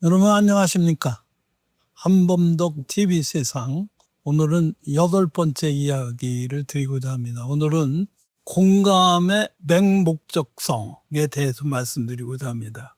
여러분 안녕하십니까? 한범덕 TV 세상, 오늘은 8번째 이야기를 드리고자 합니다. 오늘은 공감의 맹목적성에 대해서 말씀드리고자 합니다.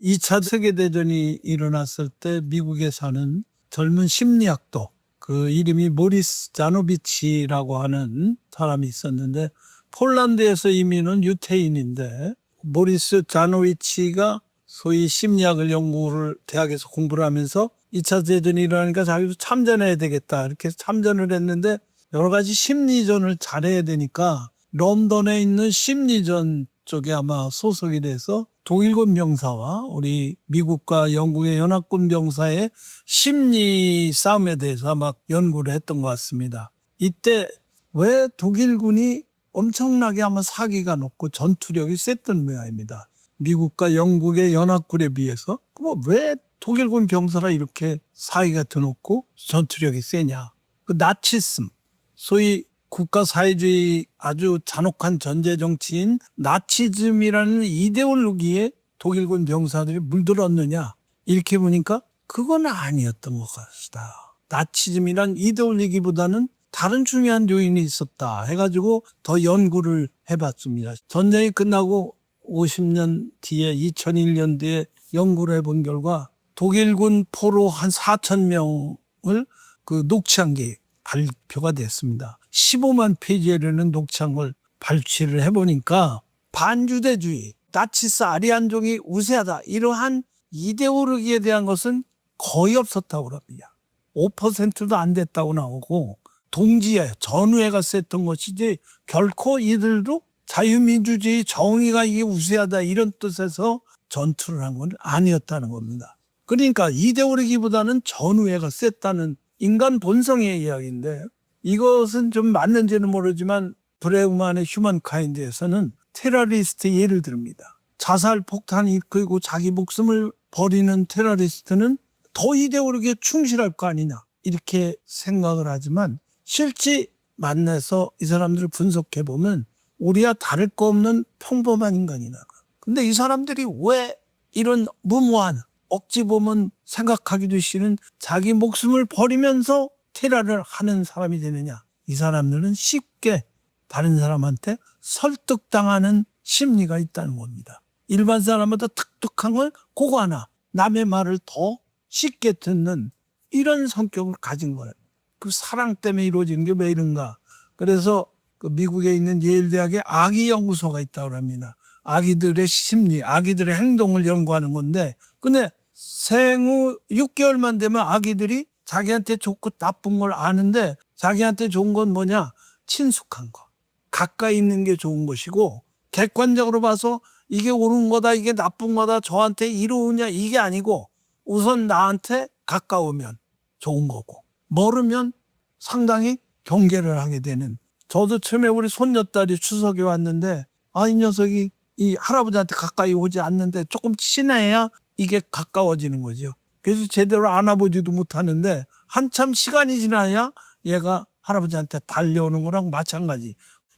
2차 세계대전이 일어났을 때 미국에 사는 젊은 심리학도, 그 이름이 모리스 자노비치라고 하는 사람이 있었는데, 폴란드에서 이민은 유태인인데, 모리스 자노비치가 소위 심리학을 연구를 대학에서 공부를 하면서 2차 대전이 일어나니까 자기도 참전해야 되겠다, 이렇게 해서 참전을 했는데, 여러 가지 심리전을 잘해야 되니까 런던에 있는 심리전 쪽에 아마 소속이 돼서 독일군 병사와 우리 미국과 영국의 연합군 병사의 심리 싸움에 대해서 아마 연구를 했던 것 같습니다. 이때 왜 독일군이 엄청나게 아마 사기가 높고 전투력이 셌던 모양입니다. 미국과 영국의 연합군에 비해서. 왜 독일군 병사라 이렇게 사기가 더 높고 전투력이 세냐? 그 나치즘, 소위 국가사회주의 아주 잔혹한 전제 정치인 나치즘이라는 이데올로기에 독일군 병사들이 물들었느냐, 이렇게 보니까 그건 아니었던 것 같다. 나치즘이란 이데올로기보다는 다른 중요한 요인이 있었다 해가지고 더 연구를 해봤습니다. 전쟁이 끝나고 50년 뒤에 2001년도에 연구를 해본 결과 독일군 포로 한 4,000명을 그 녹취한 게 발표가 됐습니다. 15만 페이지에 이르는 녹취한 걸 발췌를 해보니까 반유대주의, 나치스 아리안족이 우세하다, 이러한 이데올로기에 대한 것은 거의 없었다고 합니다. 5%도 안 됐다고 나오고, 동지애, 전우애가 셌던 것이지 결코 이들도 자유민주주의, 정의가 이게 우세하다 이런 뜻에서 전투를 한 건 아니었다는 겁니다. 그러니까 이데올로기보다는 전우애가 셌다는 인간 본성의 이야기인데, 이것은 좀 맞는지는 모르지만 브레우만의 휴먼카인드에서는 테러리스트 예를 듭니다. 자살 폭탄이 이끌고 자기 목숨을 버리는 테러리스트는 더 이데올로기에 충실할 거 아니냐, 이렇게 생각을 하지만 실제 만나서 이 사람들을 분석해 보면 우리와 다를 거 없는 평범한 인간이다. 근데 이 사람들이 왜 이런 무모한, 억지 보면 생각하기도 싫은 자기 목숨을 버리면서 테러를 하는 사람이 되느냐? 이 사람들은 쉽게 다른 사람한테 설득당하는 심리가 있다는 겁니다. 일반 사람보다 특특한 걸 그거 하나, 남의 말을 더 쉽게 듣는 이런 성격을 가진 거예요. 그 사랑 때문에 이루어지는 게 왜 이런가? 그래서 그 미국에 있는 예일대학에 아기 연구소가 있다고 합니다. 아기들의 심리, 아기들의 행동을 연구하는 건데, 근데 생후 6개월만 되면 아기들이 자기한테 좋고 나쁜 걸 아는데, 자기한테 좋은 건 뭐냐? 친숙한 거. 가까이 있는 게 좋은 것이고, 객관적으로 봐서 이게 옳은 거다, 이게 나쁜 거다, 저한테 이로우냐, 이게 아니고 우선 나한테 가까우면 좋은 거고, 멀으면 상당히 경계를 하게 되는. 저도 처음에 우리 손녀딸이 추석에 왔는데, 이 녀석이 이 할아버지한테 가까이 오지 않는데 조금 친해야 이게 가까워지는 거죠. 그래서 제대로 안아보지도 못하는데 한참 시간이 지나야 얘가 할아버지한테 달려오는 거랑 마찬가지.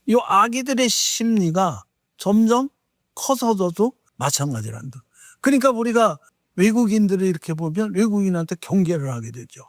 이 아기들의 심리가 점점 커서도 마찬가지란 듯. 그러니까 우리가 외국인들을 이렇게 보면 외국인한테 경계를 하게 되죠.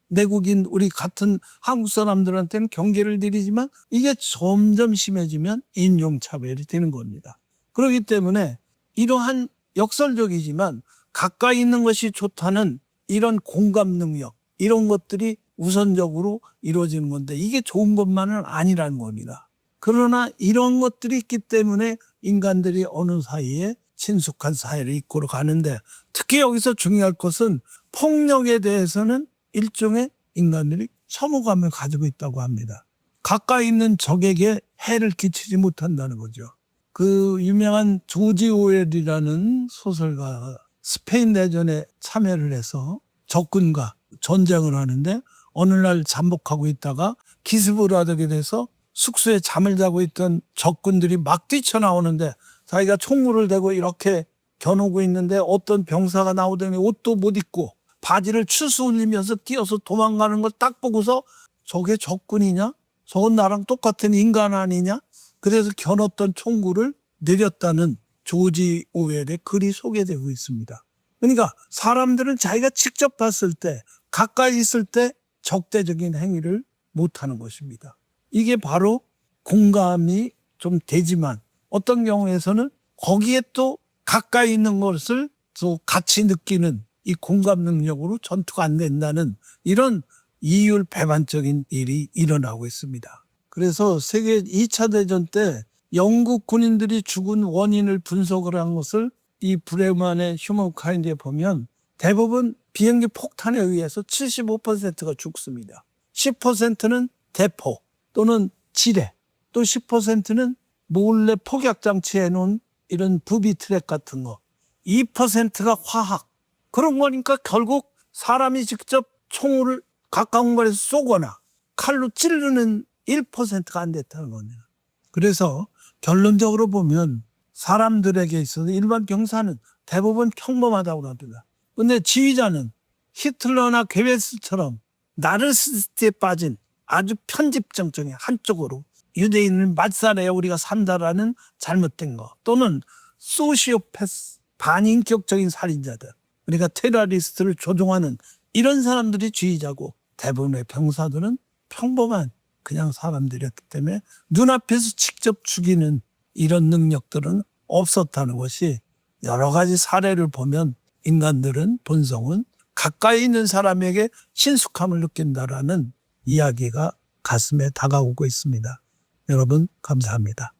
내국인, 우리 같은 한국 사람들한테는 경계를 드리지만 이게 점점 심해지면 인종차별이 되는 겁니다. 그렇기 때문에 이러한 역설적이지만 가까이 있는 것이 좋다는 이런 공감 능력, 이런 것들이 우선적으로 이루어지는 건데, 이게 좋은 것만은 아니라는 겁니다. 그러나 이런 것들이 있기 때문에 인간들이 어느 사이에 친숙한 사회를 이끌어 가는데, 특히 여기서 중요할 것은 폭력에 대해서는 일종의 인간들이 혐오감을 가지고 있다고 합니다. 가까이 있는 적에게 해를 끼치지 못한다는 거죠. 그 유명한 조지 오웰이라는 소설가가 스페인 내전에 참여를 해서 적군과 전쟁을 하는데, 어느 날 잠복하고 있다가 기습을 하게 돼서 숙소에 잠을 자고 있던 적군들이 막 뛰쳐나오는데, 자기가 총구를 대고 이렇게 겨누고 있는데 어떤 병사가 나오더니 옷도 못 입고 바지를 추수 올리면서 뛰어서 도망가는 걸 딱 보고서 저게 적군이냐? 저건 나랑 똑같은 인간 아니냐? 그래서 겨눴던 총구를 내렸다는 조지 오웰의 글이 소개되고 있습니다. 그러니까 사람들은 자기가 직접 봤을 때, 가까이 있을 때 적대적인 행위를 못하는 것입니다. 이게 바로 공감이 좀 되지만 어떤 경우에서는 거기에 또 가까이 있는 것을 또 같이 느끼는 이 공감 능력으로 전투가 안 된다는 이런 이율 배반적인 일이 일어나고 있습니다. 그래서 세계 2차 대전 때 영국 군인들이 죽은 원인을 분석을 한 것을 이 브레만의 휴먼카인드에 보면 대부분 비행기 폭탄에 의해서 75%가 죽습니다. 10%는 대포 또는 지뢰, 또 10%는 몰래 폭약장치해 놓은 이런 부비 트랙 같은 거, 2%가 화학. 그런 거니까 결국 사람이 직접 총을 가까운 거리에서 쏘거나 칼로 찌르는 1%가 안 됐다는 겁니다. 그래서 결론적으로 보면 사람들에게 있어서 일반 경사는 대부분 평범하다고 합니다. 근데 지휘자는 히틀러나 괴베스처럼 나르시스트에 빠진 아주 편집정적인 한쪽으로 유대인을 맞살해야 우리가 산다라는 잘못된 거, 또는 소시오패스, 반인격적인 살인자들, 우리가 테러리스트를 조종하는 이런 사람들이 지휘자고, 대부분의 병사들은 평범한 그냥 사람들이었기 때문에 눈앞에서 직접 죽이는 이런 능력들은 없었다는 것이, 여러 가지 사례를 보면 인간들은, 본성은 가까이 있는 사람에게 친숙함을 느낀다라는 이야기가 가슴에 다가오고 있습니다. 여러분 감사합니다.